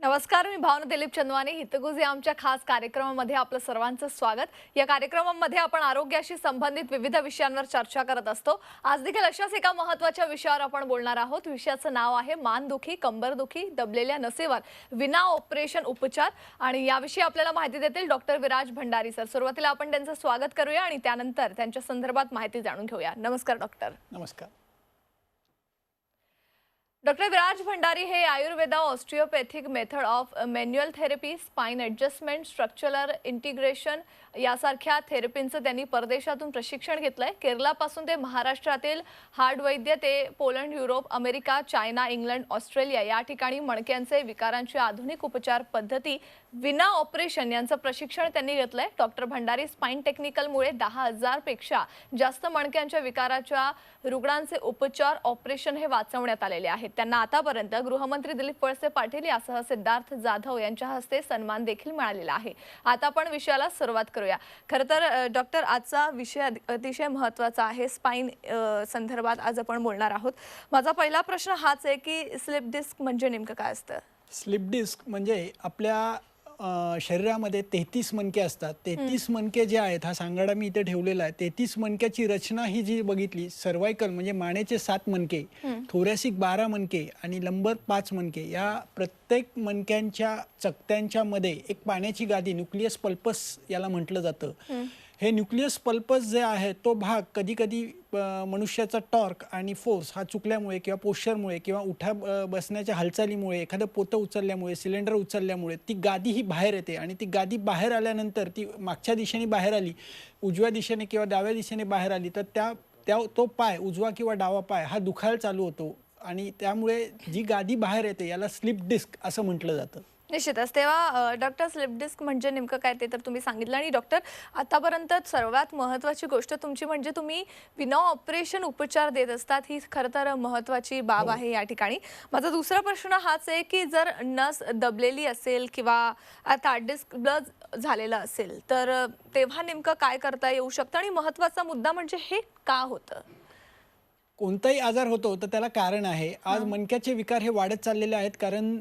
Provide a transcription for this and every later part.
नमस्कार, मी भावना दिलीप चंदवानी. हितगुज या आमच्या खास कार्यक्रमामध्ये आपलं सर्वांचं स्वागत. या कार्यक्रमामध्ये आपण आरोग्याशी संबंधित विविध विषयांवर चर्चा करत असतो. आज देखील अशाच एका महत्त्वाच्या विषयावर आपण बोलणार आहोत. विषयाचं नाव आहे मानदुखी, कंबरदुखी, दबलेल्या नसेवर विना ऑपरेशन उपचार. आणि याविषयी आपल्याला माहिती देतील डॉक्टर विराज भंडारी सर. सुरुवातीला आपण त्यांचं स्वागत करूया आणि त्यानंतर त्यांच्या संदर्भात माहिती जाणून घेऊया. नमस्कार डॉक्टर. नमस्कार. डॉक्टर विराज भंडारी हे Ayurveda osteopathic method of manual therapy, spine adjustment, structural integration यासारख्या थेरपींचं त्यांनी परदेशातून प्रशिक्षण घेतलंय. केरळापासून ते महाराष्ट्रातील हार्ड वैद्य ते Poland, Europe, America, China, England, Australia या ठिकाणी मणक्यांचे विकारांची आधुनिक उपचार पद्धती विना ऑपरेशन यांचं प्रशिक्षण त्यांनी घेतलंय. डॉक्टर भंडारी स्पाइन टेक्निकलमुळे 10,000 पेक्षा जास्त मणक्यांच्या विकाराच्या रुग्णांचे उपचार ऑपरेशन हे वाचवण्यात आलेले आहेत. त्यांना आतापर्यंत गृहमंत्री दिलीप वळसे पाटील यासह सिद्धार्थ जाधव यांच्या हस्ते सन्मान देखील मिळालेला आहे. आता आपण विषयाला सुरुवात करूया. खरं तर डॉक्टर, आजचा विषय अतिशय महत्त्वाचा आहे. स्पाइन संदर्भात आज आपण बोलणार आहोत. माझा पहिला प्रश्न हाच आहे की स्लिप डिस्क म्हणजे नेमकं काय असतं? स्लिप डिस्क म्हणजे आपल्या शरीरामध्ये 33 मणके असतात. 33 मणके जे आहेत, हा सांगाडा मी इथे ठेवलेला आहे. 33 मणक्याची रचना ही जी बघितली, सर्वायकल म्हणजे मानेचे 7 मणके, थोरॅसिक 12 मणके आणि लंबर 5 मणके, या प्रत्येक मणक्यांच्या चकत्यांच्या मध्ये एक पाण्याची गादी, न्यूक्लियस पल्पस याला म्हटलं जातं. हे न्यूक्लियस पल्पस जे आहे तो भाग कधी कधी मनुष्याचा टॉर्क आणि फोर्स हा चुकल्यामुळे किंवा पोश्चरमुळे किंवा उठा बसण्याच्या हालचालीमुळे, एखादं पोतं उचलल्यामुळे, सिलेंडर उचलल्यामुळे ती गादी ही बाहेर येते. आणि ती गादी बाहेर आल्यानंतर ती मागच्या दिशेने बाहेर आली, उजव्या दिशेने किंवा डाव्या दिशेने बाहेर आली, तर तो पाय, उजवा किंवा डावा पाय हा दुखायला चालू होतो. आणि त्यामुळे जी गादी बाहेर येते याला स्लिप डिस्क असं म्हटलं जातं. निश्चितच. तेव्हा डॉक्टर, स्लिप डिस्क म्हणजे नेमकं काय ते तर तुम्ही सांगितलं. आणि डॉक्टर, आतापर्यंत सर्वात महत्त्वाची गोष्ट तुमची म्हणजे तुम्ही विना ऑपरेशन उपचार देत असतात. ही खरं तर महत्त्वाची बाब आहे या ठिकाणी. माझा दुसरा प्रश्न हाच आहे की जर नस दबलेली असेल किंवा आता डिस्क ब्लड झालेला असेल तर तेव्हा नेमकं काय करता येऊ शकतं? आणि महत्त्वाचा मुद्दा म्हणजे हे का होतं? कोणताही आजार होतो तर त्याला कारण आहे. आज मणक्याचे विकार हे वाढत चाललेले आहेत, कारण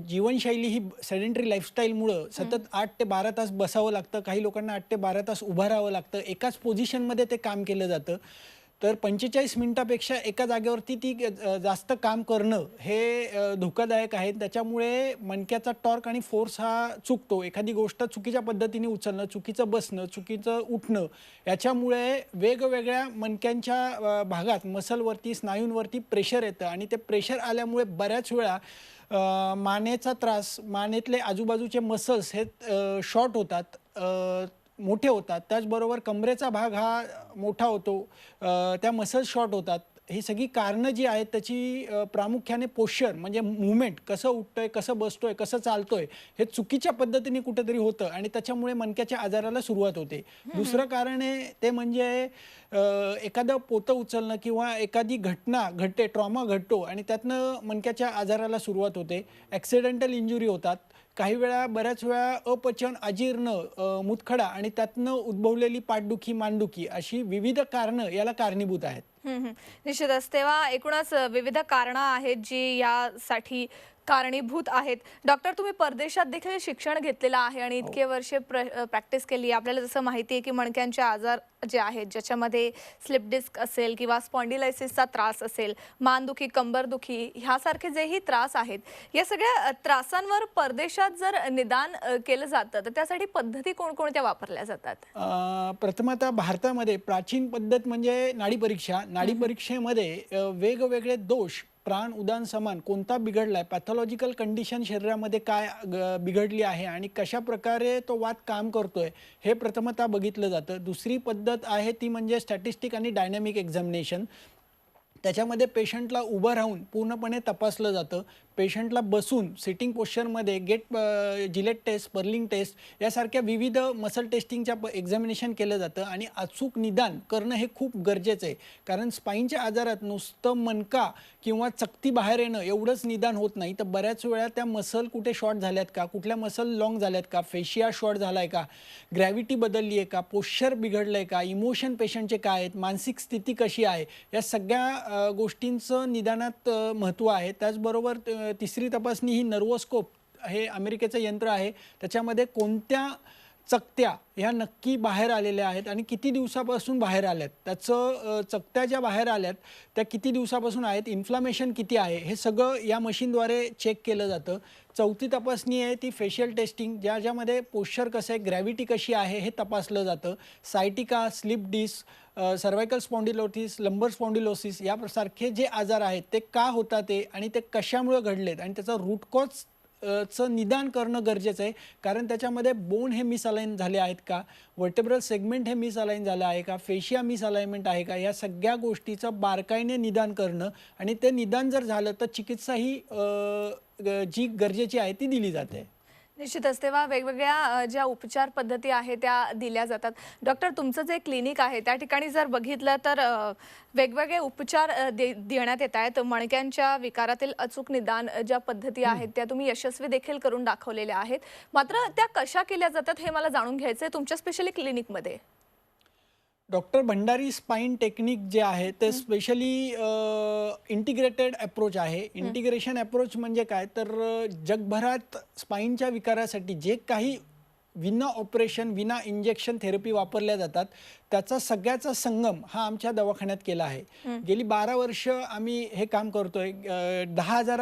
जीवनशैली ही सेडेंटरी लाईफस्टाईलमुळं सतत 8 ते 12 तास बसावं लागतं. काही लोकांना 8 ते 12 तास उभं राहावं लागतं. एकाच पोझिशनमध्ये ते काम केलं जातं. तर 45 मिनिटापेक्षा एका जागेवरती ती जास्त काम करणं हे धोकादायक आहे. त्याच्यामुळे मणक्याचा टॉर्क आणि फोर्स हा चुकतो. एखादी गोष्ट चुकीच्या पद्धतीने उचलणं, चुकीचं बसणं, चुकीचं उठणं, याच्यामुळे वेगवेगळ्या मणक्यांच्या भागात, मसलवरती, स्नायूंवरती प्रेशर येतं. आणि ते प्रेशर आल्यामुळे बऱ्याच वेळा मानेचा त्रास, मानेतले आजूबाजूचे मसल्स हे शॉर्ट होतात, मोठे होतात. त्याचबरोबर कमरेचा भाग हा मोठा होतो, त्या मसल्स शॉर्ट होतात. ही सगळी कारणं जी आहेत त्याची प्रामुख्याने पोश्चर म्हणजे मूवमेंट, कसं उठतोय, कसं बसतोय, कसं चालतोय, हे चुकीच्या पद्धतीने कुठेतरी होतं आणि त्याच्यामुळे मणक्याच्या आजाराला सुरुवात होते. दुसरं कारण आहे ते म्हणजे एखादं पोतं उचलणं किंवा एखादी घटना घडते, ट्रॉमा घडतो आणि त्यातनं मणक्याच्या आजाराला सुरुवात होते. ॲक्सिडेंटल इंजुरी होतात. काही वेळा, बऱ्याच वेळा अपचन, अजीर्ण, मुतखडा आणि त्यातनं उद्भवलेली पाठदुखी, मानदुखी अशी विविध कारणं याला कारणीभूत आहेत. निश्चितच. तेव्हा एकूणच विविध कारणं आहेत जी यासाठी कारणीभूत आहेत. डॉक्टर, तुम्ही परदेशात देखील शिक्षण घेतलेलं आहे आणि इतके वर्षे प्रॅक्टिस केली. आपल्याला जसं माहिती आहे की मणक्यांचे आजार जे आहेत, ज्याच्यामध्ये स्लिप डिस्क असेल किंवा स्पॉन्डिलायसिसचा त्रास असेल, मानदुखी, कंबरदुखी ह्यासारखे जेही त्रास आहेत, या सगळ्या त्रासांवर परदेशात जर निदान केलं जातं तर त्यासाठी पद्धती कोणकोणत्या वापरल्या जातात? प्रथमतः भारतामध्ये प्राचीन पद्धत म्हणजे नाडी परीक्षा. नाडी परीक्षेमध्ये वेगवेगळे दोष, प्राण, उदान, समान कोणता बिघडलाय, पॅथॉलॉजिकल कंडिशन शरीरामध्ये काय बिघडली आहे आणि कशा प्रकारे तो वात काम करतोय हे प्रथमतः बघितलं जातं. दुसरी पद्धत आहे ती म्हणजे स्टॅटिस्टिक आणि डायनॅमिक एक्झामिनेशन. त्याच्यामध्ये पेशंटला उभं राहून पूर्णपणे तपासलं जातं. पेशंटला बसून सिटिंग पोश्चरमध्ये जिलेट टेस्ट, पर्लिंग टेस्ट यासारख्या विविध मसल टेस्टिंगच्या एक्झामिनेशन केलं जातं. आणि अचूक निदान करणं हे खूप गरजेचं आहे, कारण स्पाईनच्या आजारात नुसतं मणका किंवा चकती बाहेर येणं एवढंच निदान होत नाही, तर बऱ्याच वेळा त्या मसल कुठे शॉर्ट झाल्यात का, कुठल्या मसल लॉंग झाल्यात का, फेशिया शॉर्ट झाला आहे का, ग्रॅव्हिटी बदलली आहे का, पोश्चर बिघडलं आहे का, इमोशन पेशंटचे काय आहेत, मानसिक स्थिती कशी आहे, या सगळ्या गोष्टींचं निदानात महत्त्व आहे. त्याचबरोबर तिसरी तपासणी ही नर्वोस्कोप हे अमेरिकेचं यंत्र आहे, त्याच्यामध्ये कोणत्या चकत्या ह्या नक्की बाहेर आलेल्या आहेत आणि किती दिवसापासून बाहेर आल्यात, त्याचं चकत्या ज्या बाहेर आल्यात त्या किती दिवसापासून आहेत, इन्फ्लामेशन किती आहे, हे सगळं या मशीनद्वारे चेक केलं जातं. चौथी तपासणी आहे ती फेशियल टेस्टिंग, ज्यामध्ये पोश्चर कसं आहे, ग्रॅव्हिटी कशी आहे हे तपासलं जातं. Sciatica, slip disc, cervical spondylosis, lumbar spondylosis यासारखे जे आजार आहेत ते का होतात ते आणि ते कशामुळे घडलेत आणि त्याचा रूट कॉज चं निदान करणं गरजेचं आहे. कारण त्याच्यामध्ये बोन हे मिसअलाइन झाले आहेत का, वर्टेब्रल सेगमेंट हे मिसअलाइन झालं आहे का, फेशिया मिसअलाइनमेंट आहे का, या सगळ्या गोष्टीचं बारकाईने निदान करणं आणि ते निदान जर झालं तर चिकित्सा ही जी गरजेची आहे ती दिली जाते. निश्चितच. तेव्हा वेगवेगळ्या ज्या उपचार पद्धती आहेत त्या दिल्या जातात. डॉक्टर, तुमचं जे क्लिनिक आहे त्या ठिकाणी जर बघितलं तर वेगवेगळे उपचार देण्यात येत आहेत. मणक्यांच्या विकारातील अचूक निदान ज्या पद्धती आहेत त्या तुम्ही यशस्वी देखील करून दाखवलेल्या आहेत. मात्र त्या कशा केल्या जातात हे मला जाणून घ्यायचं आहे तुमच्या स्पेशली क्लिनिकमध्ये. डॉक्टर भंडारी स्पाइन टेक्निक जे आहे ते स्पेशली इंटिग्रेटेड अप्रोच आहे. इंटिग्रेशन अप्रोच म्हणजे काय तर जगभरात स्पाइनच्या विकारासाठी जे काही विना ऑपरेशन विना इंजेक्शन थेरपी वापरल्या जातात त्याचा सगळ्याचा संगम हा आमच्या दवाखान्यात केला आहे. गेली 12 वर्ष आम्ही हे काम करतोय. 10,000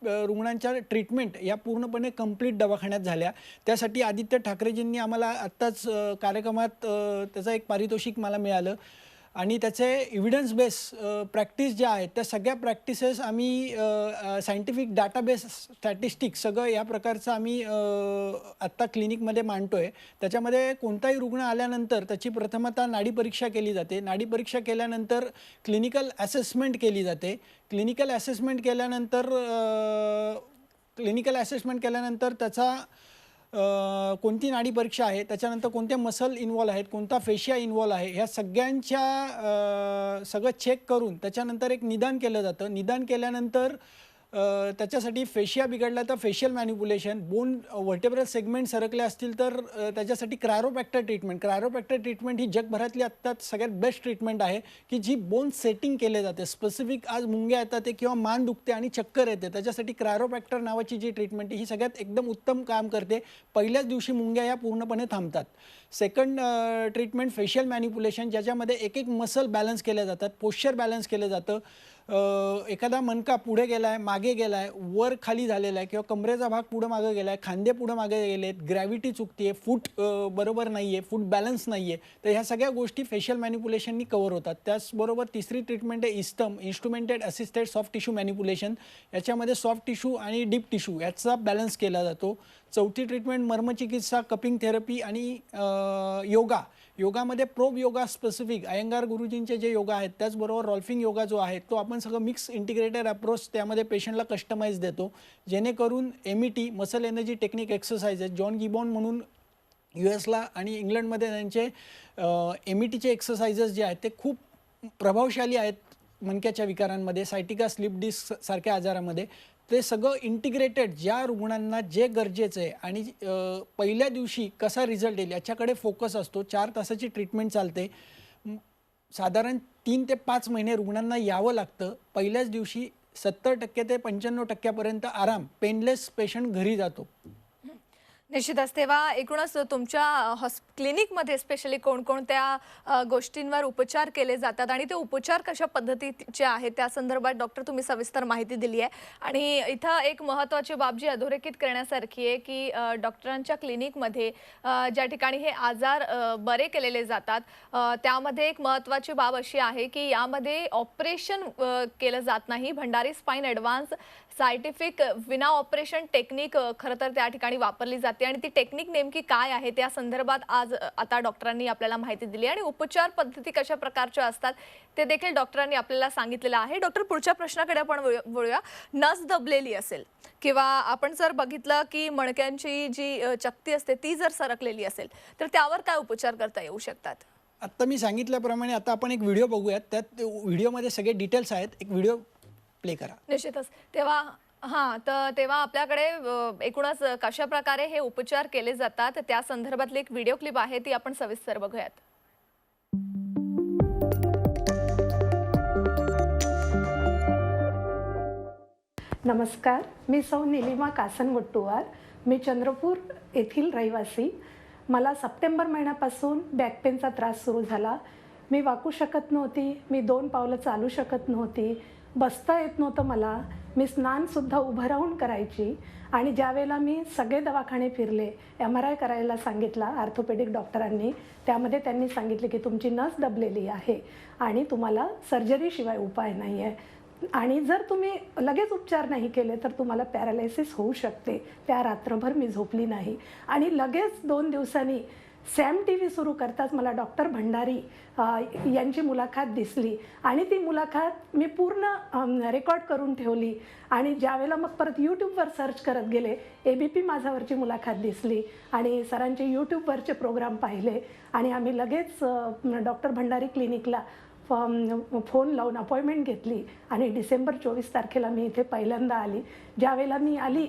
रुग्णांच्या ट्रीटमेंट या पूर्णपणे कंप्लीट दवाखान्यात झाल्या. त्यासाठी आदित्य ठाकरेजींनी आम्हाला आत्ताच कार्यक्रमात त्याचं एक पारितोषिक मला मिळालं आणि त्याचे एव्हिडन्स बेस प्रॅक्टिस ज्या आहेत त्या सगळ्या प्रॅक्टिसेस आम्ही सायंटिफिक डाटाबेस स्टॅटिस्टिक्स सगळं या प्रकारचं आम्ही आत्ता क्लिनिकमध्ये मांडतोय. त्याच्यामध्ये कोणताही रुग्ण आल्यानंतर त्याची प्रथमतः नाडी परीक्षा केली जाते. नाडी परीक्षा केल्यानंतर क्लिनिकल असेसमेंट केली जाते. क्लिनिकल असेसमेंट केल्यानंतर त्याचा कोणती नाडी परीक्षा आहे, त्याच्यानंतर कोणते मसल इन्वॉल्व आहेत, कोणता फेशिया इन्वॉल्व आहे, ह्या सगळ्यांच्या सगळं चेक करून त्याच्यानंतर एक निदान केलं जातं. निदान केल्यानंतर त्याच्यासाठी फेशिया बिघडला तर facial manipulation, bone vertebral segment सरकले असतील तर त्याच्यासाठी क्रायोप्रॅक्टर ट्रीटमेंट ही जगभरातली आत्ता सगळ्यात बेस्ट ट्रीटमेंट आहे की जी बोन सेटिंग केले जाते. स्पेसिफिक आज मुंग्या येतात ते किंवा मान दुखते आणि चक्कर येते त्याच्यासाठी क्रायोप्रॅक्टर नावाची जी ट्रीटमेंट ही सगळ्यात एकदम उत्तम काम करते. पहिल्याच दिवशी मुंग्या या पूर्णपणे थांबतात. सेकंड ट्रीटमेंट फेशियल मॅनिप्युलेशन, ज्याच्यामध्ये एक मसल बॅलन्स केले जातात, पोश्चर बॅलन्स केलं जातं. एखादा मणका पुढे गेलाय, मागे गेलाय, वर खाली झालेला आहे किंवा कमरेचा भाग पुढे मागे गेलाय, खांदे पुढे मागे गेलेत, ग्रॅव्हिटी चुकतीये, फूट बरोबर नाहीये, फूट बॅलन्स नाहीये, तर ह्या सगळ्या गोष्टी फेशियल मॅनिप्युलेशननी कव्हर होतात. त्याचबरोबर तिसरी ट्रीटमेंट आहे इस्टम, इन्स्ट्रुमेंटेड असिस्टेड सॉफ्ट टिश्यू मॅनिप्युलेशन. याच्यामध्ये सॉफ्ट टिश्यू आणि डीप टिश्यू याचा बॅलन्स केला जातो. चौथी ट्रीटमेंट मर्मचिकित्सा, कपिंग थेरपी आणि योगामध्ये प्रोब योगा स्पेसिफिक अयंगार गुरुजींचे जे योगा आहेत त्याचबरोबर रॉल्फिंग योगा जो आहे तो आपण सगळं मिक्स इंटिग्रेटेड अप्रोच त्यामध्ये पेशंटला कस्टमाइज देतो, जेणेकरून MET muscle energy technique exercises, John gibbon म्हणून US आणि इंग्लंडमध्ये त्यांचे METचे एक्सरसाइजेस जे आहेत ते खूप प्रभावशाली आहेत मणक्याच्या विकारांमध्ये, सायटिका, स्लिप डिस्क सारख्या आजारामध्ये. ते सगळं इंटिग्रेटेड ज्या रुग्णांना जे गरजेचं आहे आणि पहिल्या दिवशी कसा रिझल्ट येईल याच्याकडे फोकस असतो. 4 तासाची ट्रीटमेंट चालते. साधारण 3 ते 5 महिने रुग्णांना यावं लागतं. पहिल्याच दिवशी 70% ते 95% आराम, पेनलेस पेशंट घरी जातो. निश्चितच. तेव्हा एकूणच तुमच्या क्लिनिकमध्ये स्पेशली कोणकोणत्या गोष्टींवर उपचार केले जातात आणि ते उपचार कशा पद्धतीचे आहेत त्या संदर्भात डॉक्टर तुम्ही सविस्तर माहिती दिली आहे. आणि इथं एक महत्त्वाची बाब जी अधोरेखित करण्यासारखी आहे की डॉक्टरांच्या क्लिनिकमध्ये ज्या ठिकाणी हे आजार बरे केलेले जातात त्यामध्ये एक महत्त्वाची बाब अशी आहे की यामध्ये ऑपरेशन केलं जात नाही. भंडारी स्पाइन ॲडव्हान्स सायंटिफिक विना ऑपरेशन टेक्निक खरं तर त्या ठिकाणी वापरली जाते आणि ती टेक्निक नेमकी काय आहे त्या संदर्भात आज आता डॉक्टरांनी आपल्याला माहिती दिली आणि उपचार पद्धती कशा प्रकारच्या असतात ते देखील डॉक्टरांनी आपल्याला सांगितलेलं आहे. डॉक्टर, पुढच्या प्रश्नाकडे आपण वळूया. नस दबलेली असेल किंवा आपण जर बघितलं की मणक्यांची जी चकती असते ती जर सरकलेली असेल तर त्यावर काय उपचार करता येऊ शकतात? आता मी सांगितल्याप्रमाणे आता आपण एक व्हिडिओ बघूयात. त्यात व्हिडिओमध्ये सगळे डिटेल्स आहेत. एक व्हिडिओ प्ले करा. निश्चितच. तेव्हा आपल्याकडे एकूणच कशा प्रकारे हे उपचार केले जातात त्या संदर्भातली एक व्हिडिओ क्लिप आहे ती आपण सविस्तर बघूयात. नमस्कार, मी सौ निलिमा कासनवट्टुवार. मी चंद्रपूर येथील रहिवासी. मला सप्टेंबर महिन्यापासून बॅक पेनचा त्रास सुरू झाला. मी वाकू शकत नव्हती, मी 2 पावलं चालू शकत नव्हती, बसता येत नव्हतं मला. मी स्नानसुद्धा उभं राहून करायची. आणि ज्यावेळेला मी सगळे दवाखाने फिरले, MRI करायला सांगितला ऑर्थोपेडिक डॉक्टरांनी. त्यामध्ये त्यांनी सांगितले की तुमची नस दबलेली आहे आणि तुम्हाला सर्जरीशिवाय उपाय नाही आहे. आणि जर तुम्ही लगेच उपचार नाही केले तर तुम्हाला पॅरालायसिस होऊ शकते. त्या रात्रभर मी झोपली नाही. आणि लगेच 2 दिवसांनी सॅम TV सुरू करताच मला डॉक्टर भंडारी यांची मुलाखत दिसली. आणि ती मुलाखत मी पूर्ण रेकॉर्ड करून ठेवली. आणि ज्यावेळेला मग परत यूट्यूबवर सर्च करत गेले, ABP माझावरची मुलाखत दिसली आणि सरांचे यूट्यूबवरचे प्रोग्राम पाहिले. आणि आम्ही लगेच डॉक्टर भंडारी क्लिनिकला फोन लावून अपॉइंटमेंट घेतली. आणि डिसेंबर 24 तारखेला मी इथे पहिल्यांदा आली. ज्यावेळेला मी आली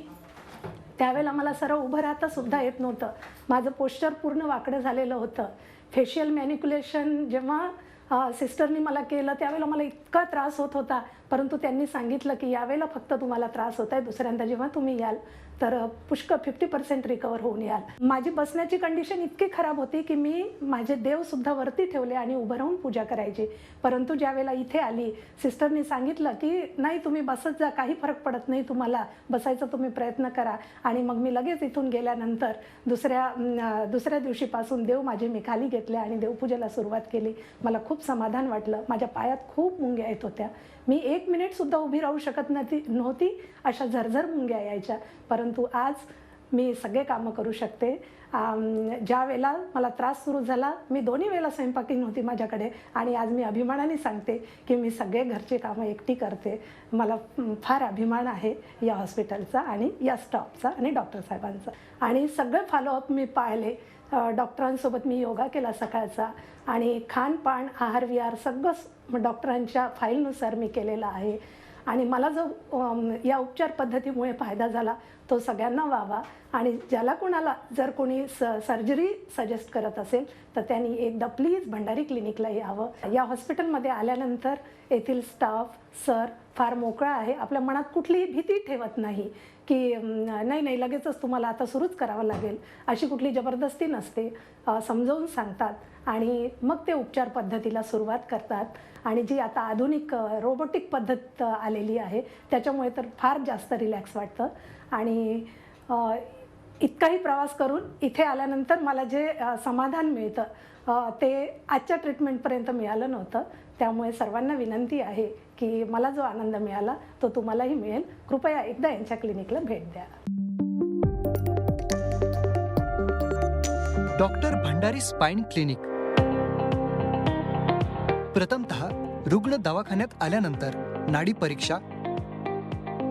त्यावेळेला मला सरळ उभं राहतासुद्धा येत नव्हतं. माझं पोश्चर पूर्ण वाकडं झालेलं होतं. फेशियल मॅनिक्युलेशन जेव्हा सिस्टरनी मला केलं त्यावेळेला मला इतका त्रास होत होता. परंतु त्यांनी सांगितलं की यावेळेला फक्त तुम्हाला त्रास होत आहे, दुसऱ्यांदा जेव्हा तुम्ही याल तर पुष्कळ 50% रिकवर होऊन याल. माझी बसण्याची कंडिशन इतकी खराब होती की मी माझे देवसुद्धा वरती ठेवले आणि उभं राहून पूजा करायची. परंतु ज्यावेळेला इथे आली सिस्टरनी सांगितलं की नाही तुम्ही बसत जा, काही फरक पडत नाही, तुम्हाला बसायचा तुम्ही प्रयत्न करा. आणि मग मी लगेच इथून गेल्यानंतर दुसऱ्या दिवशीपासून देव माझे मी खाली घेतले आणि देवपूजेला सुरुवात केली. मला खूप समाधान वाटलं. माझ्या पायात खूप मुंग्या येत होत्या. मी 1 मिनिटसुद्धा उभी राहू शकत नव्हती. अशा झरझर मुंग्या यायच्या. परंतु आज मी सगळे कामं करू शकते. ज्या वेळेला मला त्रास सुरू झाला मी 2ही वेळेला स्वयंपाकी नव्हती माझ्याकडे. आणि आज मी अभिमानाने सांगते की मी सगळे घरचे कामं एकटी करते. मला फार अभिमान आहे या हॉस्पिटलचा आणि या स्टाफचा आणि डॉक्टर साहेबांचा. आणि सगळे फॉलोअप मी पाहिले. डॉक्टरांसोबत मी योगा केला सकाळचा. आणि खानपान आहार विहार सगळं डॉक्टरांच्या फाईलनुसार मी केलेलं आहे. आणि मला जो या उपचार पद्धतीमुळे फायदा झाला तो सगळ्यांना व्हावा. आणि ज्याला कोणाला जर कोणी सर्जरी सजेस्ट करत असेल तर त्यांनी एकदा प्लीज भंडारी क्लिनिकला यावं. या हॉस्पिटलमध्ये आल्यानंतर येथील स्टाफ सर फार मोकळा आहे. आपल्या मनात कुठलीही भीती ठेवत नाही की नाही लगेचच तुम्हाला आता सुरूच करावं लागेल, अशी कुठली जबरदस्ती नसते. समजावून सांगतात आणि मग ते उपचार पद्धतीला सुरुवात करतात. आणि जी आता आधुनिक रोबोटिक पद्धत आलेली आहे त्याच्यामुळे तर फार जास्त रिलॅक्स वाटतं. आणि इतकाही प्रवास करून इथे आल्यानंतर मला जे समाधान मिळतं ते आजच्या ट्रीटमेंटपर्यंत मिळालं नव्हतं. त्यामुळे सर्वांना विनंती आहे की मला जो आनंद मिळाला तो तुम्हालाही मिळेल. कृपया एकदा यांच्या क्लिनिकला भेट द्या. Doctor Bhandari spine clinic. प्रथमतः रुग्ण दवाखान्यात आल्यानंतर नाडी परीक्षा,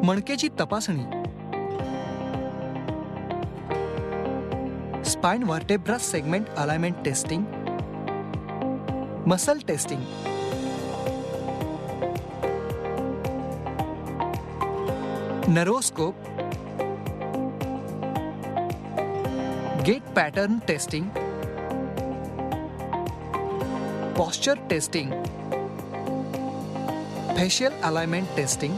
मणकेची तपासणी, spine vertebra segment alignment testing, muscle testing, neuroscope, gait pattern testing, posture testing, facial alignment testing,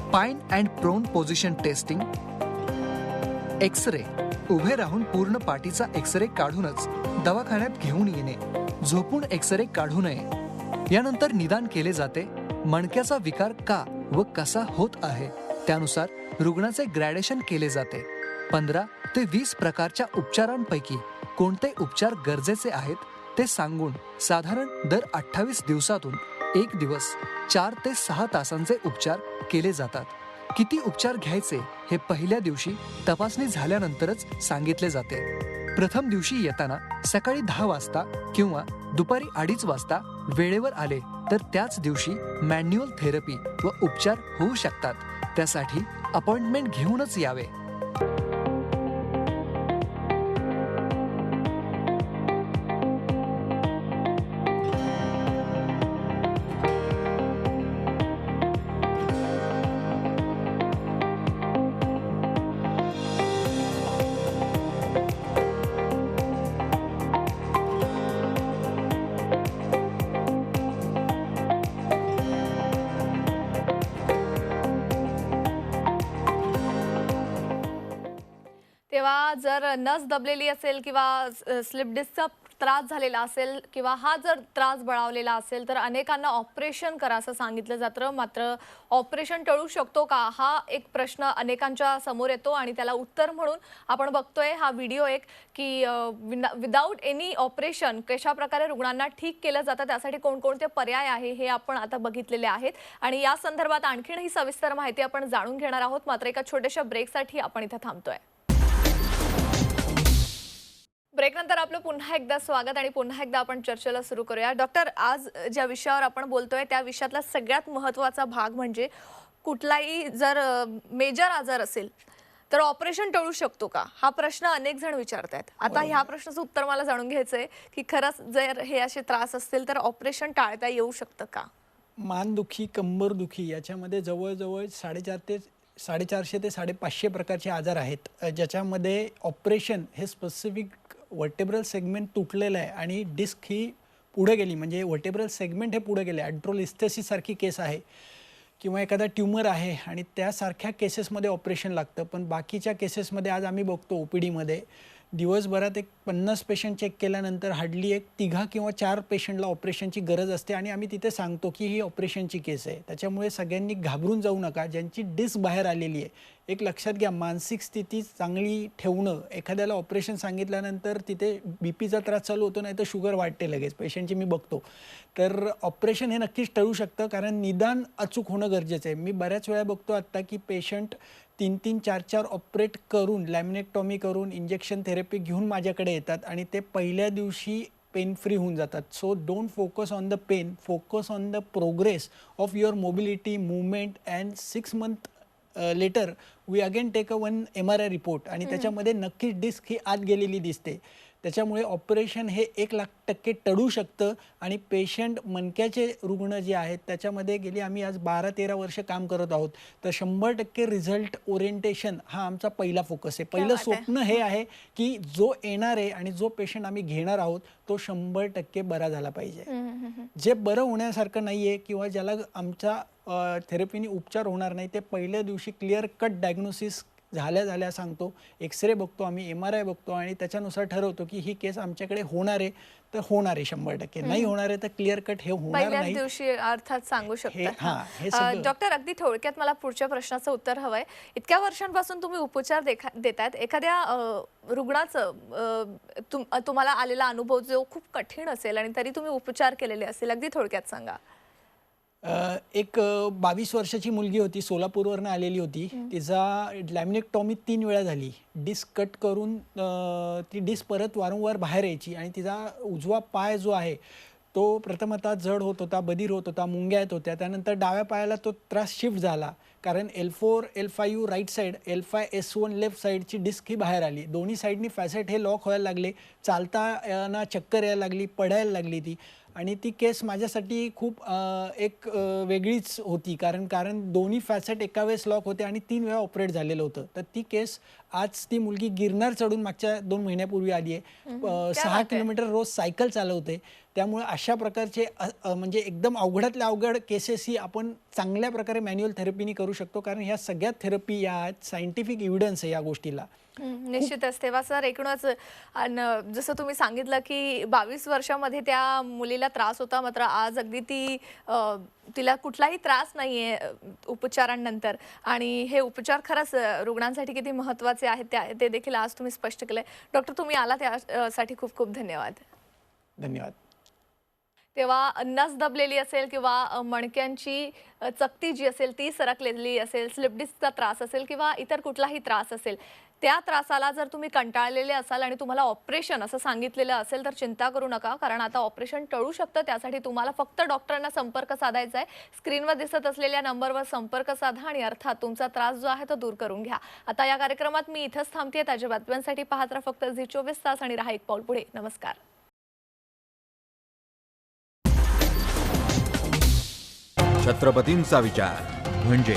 spine and prone position testing, x-ray. उभे राहून पूर्ण पाठीचा एक्स-रे काढूनच दवाखान्यात घेऊन येणे, झोपून एक्स-रे काढू नये. यानंतर निदान केले जाते मणक्याचा विकार का व कसा होत आहे त्यानुसार रुग्णाचे ग्रॅडेशन केले जाते. 15 ते 20 प्रकारच्या उपचारांपैकी कोणते उपचार गरजेचे आहेत ते सांगून साधारण दर 28 दिवसातून 1 दिवस 4 ते 6 तासांचे उपचार केले जातात. किती उपचार घ्यायचे हे पहिल्या दिवशी तपासणी झाल्यानंतरच सांगितले जाते. प्रथम दिवशी येताना सकाळी 10 वाजता किंवा दुपारी 2:30 वाजता वेळेवर आले तर त्याच दिवशी मॅन्युअल थेरपी व उपचार होऊ शकतात. त्यासाठी अपॉइंटमेंट घेऊनच यावे. तेव्हा जर नस दबलेली असेल किंवा स्लिप डिस्कचा त्रास झालेला असेल किंवा हा जर त्रास बळावलेला असेल तर अनेकांना ऑपरेशन करा असं सांगितलं जातं. मात्र ऑपरेशन टळू शकतो का, हा एक प्रश्न अनेकांच्या समोर येतो आणि त्याला उत्तर म्हणून आपण बघतोय हा व्हिडिओ एक की विदाऊट एनी ऑपरेशन कशा प्रकारे रुग्णांना ठीक केलं जातं, त्यासाठी कोणकोणते पर्याय आहे हे आपण आता बघितलेले आहेत आणि या संदर्भात आणखीनही सविस्तर माहिती आपण जाणून घेणार आहोत. मात्र एका छोट्याशा ब्रेकसाठी आपण इथं थांबतोय. ब्रेकनंतर आपलं पुन्हा एकदा स्वागत आणि पुन्हा एकदा आपण चर्चेला सुरू करूया. डॉक्टर, आज ज्या विषयावर आपण बोलतोय त्या विषयातला सगळ्यात महत्त्वाचा भाग म्हणजे कुठलाही जर मेजर आजार असेल तर ऑपरेशन टळू शकतो का, हा प्रश्न अनेक जण विचारतात. आता ह्या प्रश्नाचं उत्तर मला जाणून घ्यायचंय की खरंच जर हे असे त्रास असतील तर ऑपरेशन टाळता येऊ शकतं का? मानदुखी, कंबरदुखी याच्यामध्ये जवळजवळ 450 ते 550 प्रकारचे आजार आहेत, ज्याच्यामध्ये ऑपरेशन हे स्पेसिफिक वर्टेब्रल सेगमेंट तुटलेलं आहे आणि डिस्क ही पुढे गेली, म्हणजे वर्टेब्रल सेगमेंट हे पुढे गेले. ॲड्रोलिस्थेसिस सारखी केस आहे किंवा एखादा ट्यूमर आहे आणि त्यासारख्या केसेसमध्ये ऑपरेशन लागतं. पण बाकीच्या केसेसमध्ये आज आम्ही बघतो OPDमध्ये दिवसभरात 50 पेशंट चेक केल्यानंतर हार्डली 3 किंवा 4 पेशंटला ऑपरेशनची गरज असते आणि आम्ही तिथे सांगतो की ही ऑपरेशनची केस आहे. त्याच्यामुळे सगळ्यांनी घाबरून जाऊ नका. ज्यांची डिस्क बाहेर आलेली आहे, एक लक्षात घ्या, मानसिक स्थिती चांगली ठेवणं. एखाद्याला ऑपरेशन सांगितल्यानंतर तिथे BPचा त्रास चालू होतो, नाही तर शुगर वाढते लगेच पेशंटची, मी बघतो. तर ऑपरेशन हे नक्कीच टळू शकतं, कारण निदान अचूक होणं गरजेचं आहे. मी बऱ्याच वेळा बघतो आत्ता की पेशंट 3-3, 4-4 ऑपरेट करून, लॅमिनेक्टॉमी करून, इंजेक्शन थेरपी घेऊन माझ्याकडे येतात आणि ते पहिल्या दिवशी पेन फ्री होऊन जातात. So don't focus on the pain, focus on the progress of your mobility, movement and 6 month later we again take one MRI report आणि त्याच्यामध्ये नक्कीच डिस्क ही आत गेलेली दिसते. त्याच्यामुळे ऑपरेशन हे 1,00,000% टळू शकतं आणि पेशंट मणक्याचे रुग्ण जे आहेत त्याच्यामध्ये गेली आम्ही आज 12-13 वर्ष काम करत आहोत. तर 100% रिझल्ट ओरिएंटेशन हा आमचा पहिला फोकस आहे. पहिलं स्वप्न हे आहे की जो येणार आहे आणि जो पेशंट आम्ही घेणार आहोत तो 100% बरा झाला पाहिजे. जे बरं होण्यासारखं नाही आहे किंवा ज्याला आमच्या थेरपीने उपचार होणार नाही, ते पहिल्या दिवशी क्लिअर कट डायग्नोसिस झाल्या सांगतो, एक्सरे बघतो आम्ही, MRI बघतो आणि त्याच्यानुसार ठरवतो की ही केस आमच्याकडे होणार आहे तर होणार आहे 100%, नाही होणार आहे तर क्लिअर कट हे होणार नाही. पहिल्याच दिवशी अर्थात सांगू शकता. डॉक्टर, अगदी थोडक्यात मला पुढच्या प्रश्नाचं उत्तर हवंय. इतक्या वर्षांपासून तुम्ही उपचार देतायत, एखाद्या रुग्णाचं तुम्हाला आलेला अनुभव जो खूप कठीण असेल आणि तरी तुम्ही उपचार केलेले असेल, अगदी थोडक्यात सांगा. एक 22 वर्षाची मुलगी होती, सोलापूरवरनं आलेली होती. तिचा लॅमिनेक्टॉमी 3 वेळा झाली. डिस्क कट करून ती डिस्क परत वारंवार बाहेर यायची आणि तिचा उजवा पाय जो आहे तो प्रथमतः जड होत होता, बधीर होत होता, मुंग्या येत होत्या. त्यानंतर डाव्या पायाला तो त्रास शिफ्ट झाला, कारण L4, L5 right side, L5, S1 left साईडची डिस्क ही बाहेर आली. दोन्ही साईडनी फॅसेट हे लॉक व्हायला लागले, चालताना चक्कर यायला लागली, पडायला लागली ती. आणि ती केस माझ्यासाठी खूप एक वेगळीच होती, कारण दोन्ही फॅसेट एका वेळेस लॉक होते आणि 3 वेळा ऑपरेट झालेलं होतं. तर ती केस आज ती मुलगी गिरनार चढून मागच्या 2 महिन्यापूर्वी आली आहे. 6 किलोमीटर रोज सायकल चालवते. त्यामुळे अशा प्रकारचे म्हणजे एकदम अवघडातल्या अवघड केसेस ही आपण चांगल्या प्रकारे मॅन्युअल थेरपीने करू शकतो, कारण ह्या सगळ्या थेरपी या सायंटिफिक एव्हिडन्स आहे या गोष्टीला. निश्चितच. तेव्हा सर, एकूणच जसं तुम्ही सांगितलं की 22 वर्षामध्ये त्या मुलीला त्रास होता, मात्र आज अगदी तिला कुठलाही त्रास नाहीये उपचारांनंतर, आणि हे उपचार खरंच रुग्णांसाठी किती महत्त्वाचे आहेत ते देखील आज तुम्ही स्पष्ट केलंय. डॉक्टर, तुम्ही आला त्यासाठी खूप खूप धन्यवाद. धन्यवाद. तेव्हा नस दबलेली असेल किंवा मणक्यांची चकती जी असेल ती सरकलेली असेल, स्लिप डिस्कचा त्रास असेल किंवा इतर कुठलाही त्रास असेल, त्या त्रासाला जर तुम्ही कंटाळलेले असाल आणि तुम्हाला ऑपरेशन असं सांगितलेलं असेल तर चिंता करू नका, कारण आता ऑपरेशन टळू शकतं. त्यासाठी तुम्हाला फक्त डॉक्टरांना संपर्क साधायचा आहे. स्क्रीनवर दिसत असलेल्या नंबरवर संपर्क साधा आणि अर्थात तुमचा त्रास जो आहे तो दूर करून घ्या. आता या कार्यक्रमात मी इथंच थांबते. ताज्या बातम्यांसाठी पाहत राहा फक्त झी24 तास आणि राहा एक पाऊल पुढे. नमस्कार. छत्रपतींचा विचार म्हणजे